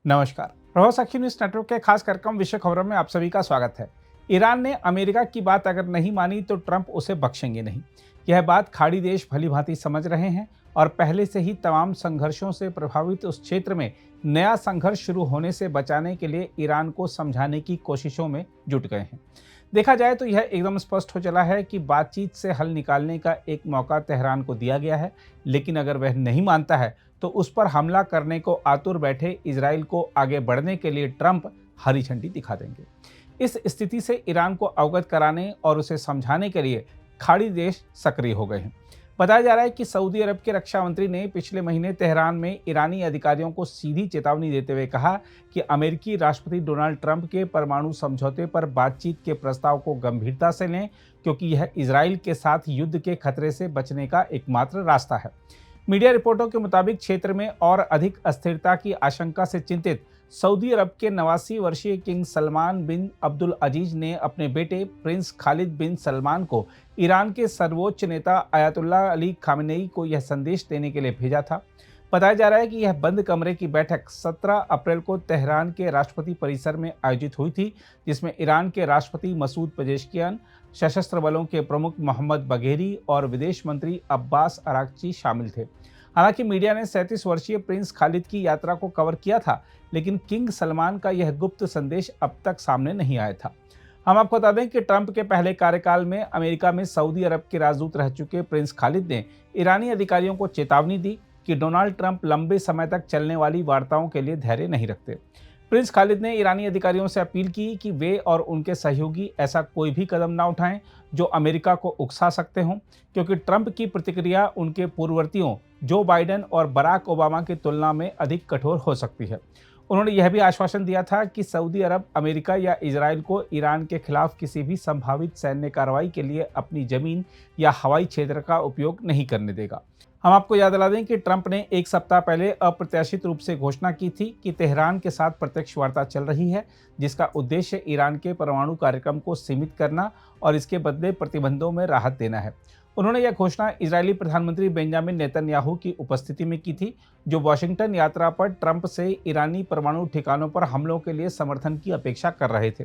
नमस्कार। प्रभाव साक्षी news network के खास कार्यक्रम विश्व खबरों में आप सभी का स्वागत है। ईरान ने अमेरिका की बात अगर नहीं मानी तो ट्रंप उसे बख्शेंगे नहीं। यह बात खाड़ी देश भलीभांति समझ रहे हैं और पहले से ही तमाम संघर्षों से प्रभावित उस क्षेत्र में नया संघर्ष शुरू होने से बचाने के लिए ईरान को समझाने की कोशिशों में जुट गए हैं। देखा जाए तो यह एकदम स्पष्ट हो चला है कि बातचीत से हल निकालने का एक मौका तेहरान को दिया गया है, लेकिन अगर वह नहीं मानता है तो उस पर हमला करने को आतुर बैठे इजराइल को आगे बढ़ने के लिए ट्रंप हरी झंडी दिखा देंगे। इस स्थिति से ईरान को अवगत कराने और उसे समझाने के लिए खाड़ी देश सक्रिय हो गए हैं। बताया जा रहा है कि सऊदी अरब के रक्षा मंत्री ने पिछले महीने तेहरान में ईरानी अधिकारियों को सीधी चेतावनी देते हुए कहा कि अमेरिकी राष्ट्रपति डोनाल्ड ट्रंप के परमाणु समझौते पर बातचीत के प्रस्ताव को गंभीरता से लें, क्योंकि यह इजराइल के साथ युद्ध के खतरे से बचने का एकमात्र रास्ता है। मीडिया रिपोर्टों के मुताबिक क्षेत्र में और अधिक अस्थिरता की आशंका से चिंतित सऊदी अरब के 89 वर्षीय किंग सलमान बिन अब्दुल अजीज ने अपने बेटे प्रिंस खालिद बिन सलमान को ईरान के सर्वोच्च नेता अयातुल्लाह अली खामेनेई को यह संदेश देने के लिए भेजा था। बताया जा रहा है कि यह बंद कमरे की बैठक 17 अप्रैल को तेहरान के राष्ट्रपति परिसर में आयोजित हुई थी, जिसमें ईरान के राष्ट्रपति मसूद पेजेश्कियान, सशस्त्र बलों के प्रमुख मोहम्मद बघेरी और विदेश मंत्री अब्बास अरागची शामिल थे। हालांकि मीडिया ने 37 वर्षीय प्रिंस खालिद की यात्रा को कवर किया था, लेकिन किंग सलमान का यह गुप्त संदेश अब तक सामने नहीं आया था। हम आपको बता दें कि ट्रंप के पहले कार्यकाल में अमेरिका में सऊदी अरब के राजदूत रह चुके प्रिंस खालिद ने ईरानी अधिकारियों को चेतावनी दी कि डोनाल्ड ट्रंप लंबे समय तक चलने वाली वार्ताओं के लिए धैर्य नहीं रखते। प्रिंस खालिद ने ईरानी अधिकारियों से अपील की कि वे और उनके सहयोगी ऐसा कोई भी कदम न उठाएं जो अमेरिका को उकसा सकते हों, क्योंकि ट्रंप की प्रतिक्रिया उनके पूर्ववर्तियों जो बाइडेन और बराक ओबामा की तुलना में अधिक कठोर हो सकती है। उन्होंने यह भी आश्वासन दिया था कि सऊदी अरब अमेरिका या इजराइल को ईरान के खिलाफ किसी भी संभावित सैन्य कार्रवाई के लिए अपनी जमीन या हवाई क्षेत्र का उपयोग नहीं करने देगा। हम आपको याद दिला दें कि ट्रंप ने एक सप्ताह पहले अप्रत्याशित रूप से घोषणा की थी कि तेहरान के साथ प्रत्यक्ष वार्ता चल रही है, जिसका उद्देश्य ईरान के परमाणु कार्यक्रम को सीमित करना और इसके बदले प्रतिबंधों में राहत देना है। उन्होंने यह घोषणा इजरायली प्रधानमंत्री बेंजामिन नेतन्याहू की उपस्थिति में की थी, जो वॉशिंगटन यात्रा पर ट्रंप से ईरानी परमाणु ठिकानों पर हमलों के लिए समर्थन की अपेक्षा कर रहे थे।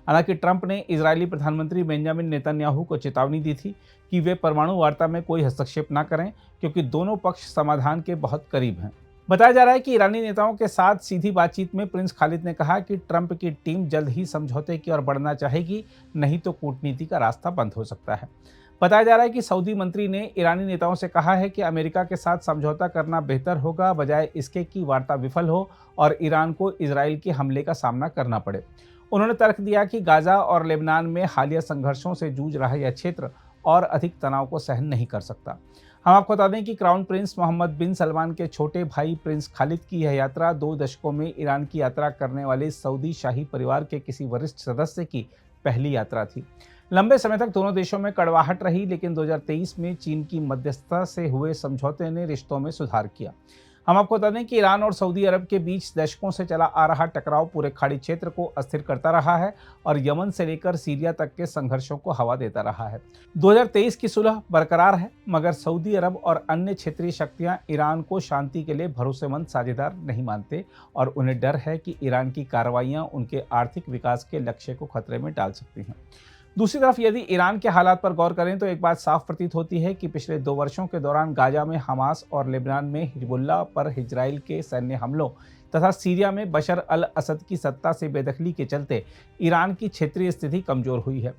हालांकि ट्रंप ने इजरायली प्रधानमंत्री बेंजामिन नेतन्याहू को चेतावनी दी थी कि वे परमाणु वार्ता में कोई हस्तक्षेप न करें, क्योंकि दोनों पक्ष समाधान के बहुत करीब हैं। बताया जा रहा है कि ईरानी नेताओं के साथ सीधी बातचीत में प्रिंस खालिद ने कहा कि ट्रंप की टीम जल्द ही समझौते की ओर बढ़ना चाहेगी, नहीं तो कूटनीति का रास्ता बंद हो सकता है। बताया जा रहा है कि सऊदी मंत्री ने ईरानी नेताओं से कहा है कि अमेरिका के साथ समझौता करना बेहतर होगा, बजाय इसके कि वार्ता विफल हो और ईरान को इजराइल के हमले का सामना करना पड़े। उन्होंने तर्क दिया कि गाजा और लेबनान में हालिया संघर्षों से जूझ रहा यह क्षेत्र और अधिक तनाव को सहन नहीं कर सकता। हम आपको बता दें कि क्राउन प्रिंस मोहम्मद बिन सलमान के छोटे भाई प्रिंस खालिद की यह यात्रा 2 दशकों में ईरान की यात्रा करने वाले सऊदी शाही परिवार के किसी वरिष्ठ सदस्य की पहली यात्रा थी। लंबे समय तक दोनों देशों में कड़वाहट रही, लेकिन 2023 में चीन की मध्यस्थता से हुए समझौते ने रिश्तों में सुधार किया। हम आपको बता दें कि ईरान और सऊदी अरब के बीच दशकों से चला आ रहा टकराव पूरे खाड़ी क्षेत्र को अस्थिर करता रहा है और यमन से लेकर सीरिया तक के संघर्षों को हवा देता रहा है। 2023 की सुलह बरकरार है, मगर सऊदी अरब और अन्य क्षेत्रीय शक्तियां ईरान को शांति के लिए भरोसेमंद साझेदार नहीं मानते और उन्हें डर है कि ईरान की कार्रवाइयां उनके आर्थिक विकास के लक्ष्य को खतरे में डाल सकती हैं। दूसरी तरफ यदि ईरान के हालात पर गौर करें तो एक बात साफ प्रतीत होती है कि पिछले 2 वर्षों के दौरान गाजा में हमास और लेबनान में हिजबुल्लाह पर इजराइल के सैन्य हमलों तथा सीरिया में बशर अल असद की सत्ता से बेदखली के चलते ईरान की क्षेत्रीय स्थिति कमजोर हुई है।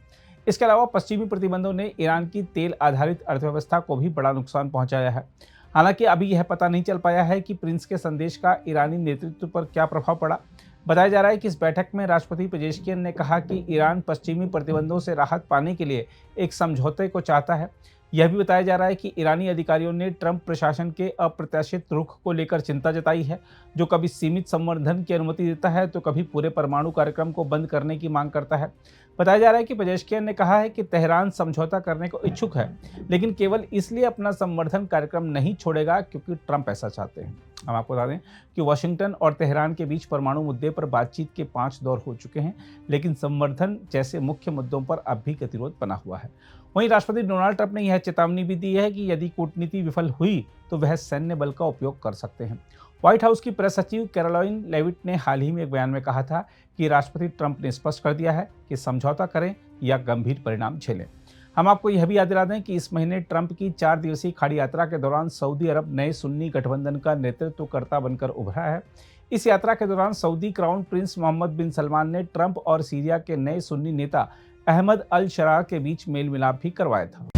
इसके अलावा पश्चिमी प्रतिबंधों ने ईरान की तेल आधारित अर्थव्यवस्था को भी बड़ा नुकसान पहुंचाया है। हालांकि अभी यह पता नहीं चल पाया है कि प्रिंस के संदेश का ईरानी नेतृत्व पर क्या प्रभाव पड़ा। बताया जा रहा है कि इस बैठक में राष्ट्रपति पेजेश्कियान ने कहा कि ईरान पश्चिमी प्रतिबंधों से राहत पाने के लिए एक समझौते को चाहता है। यह भी बताया जा रहा है कि ईरानी अधिकारियों ने ट्रंप प्रशासन के अप्रत्याशित रुख को लेकर चिंता जताई है, जो कभी सीमित संवर्धन की अनुमति देता है तो कभी पूरे परमाणु कार्यक्रम को बंद करने की मांग करता है। बताया जा रहा है कि पेजेश्कियान ने कहा है कि तेहरान समझौता करने को इच्छुक है, लेकिन केवल इसलिए अपना संवर्धन कार्यक्रम नहीं छोड़ेगा क्योंकि ट्रंप ऐसा चाहते हैं। हम आपको बता दें कि वाशिंगटन और तेहरान के बीच परमाणु मुद्दे पर बातचीत के 5 दौर हो चुके हैं, लेकिन संवर्धन जैसे मुख्य मुद्दों पर अब भी गतिरोध बना हुआ है। वहीं राष्ट्रपति डोनाल्ड ट्रंप ने यह चेतावनी भी दी है कि यदि कूटनीति विफल हुई तो वह सैन्य बल का उपयोग कर सकते हैं। व्हाइट हाउस की प्रेस सचिव कैरोलाइन लेविट ने हाल ही में एक बयान में कहा था कि राष्ट्रपति ट्रंप ने स्पष्ट कर दिया है कि समझौता करें या गंभीर परिणाम झेलें। हम आपको यह भी याद दिला दें कि इस महीने ट्रंप की 4 दिवसीय खाड़ी यात्रा के दौरान सऊदी अरब नए सुन्नी गठबंधन का नेतृत्वकर्ता बनकर उभरा है। इस यात्रा के दौरान सऊदी क्राउन प्रिंस मोहम्मद बिन सलमान ने ट्रंप और सीरिया के नए सुन्नी नेता अहमद अल शरा के बीच मेल मिलाप भी करवाया था।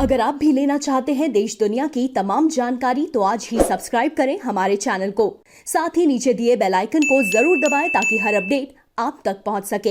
अगर आप भी लेना चाहते हैं देश दुनिया की तमाम जानकारी तो आज ही सब्सक्राइब करें हमारे चैनल को। साथ ही नीचे दिए बेल आइकन को जरूर दबाएं ताकि हर अपडेट आप तक पहुंच सके।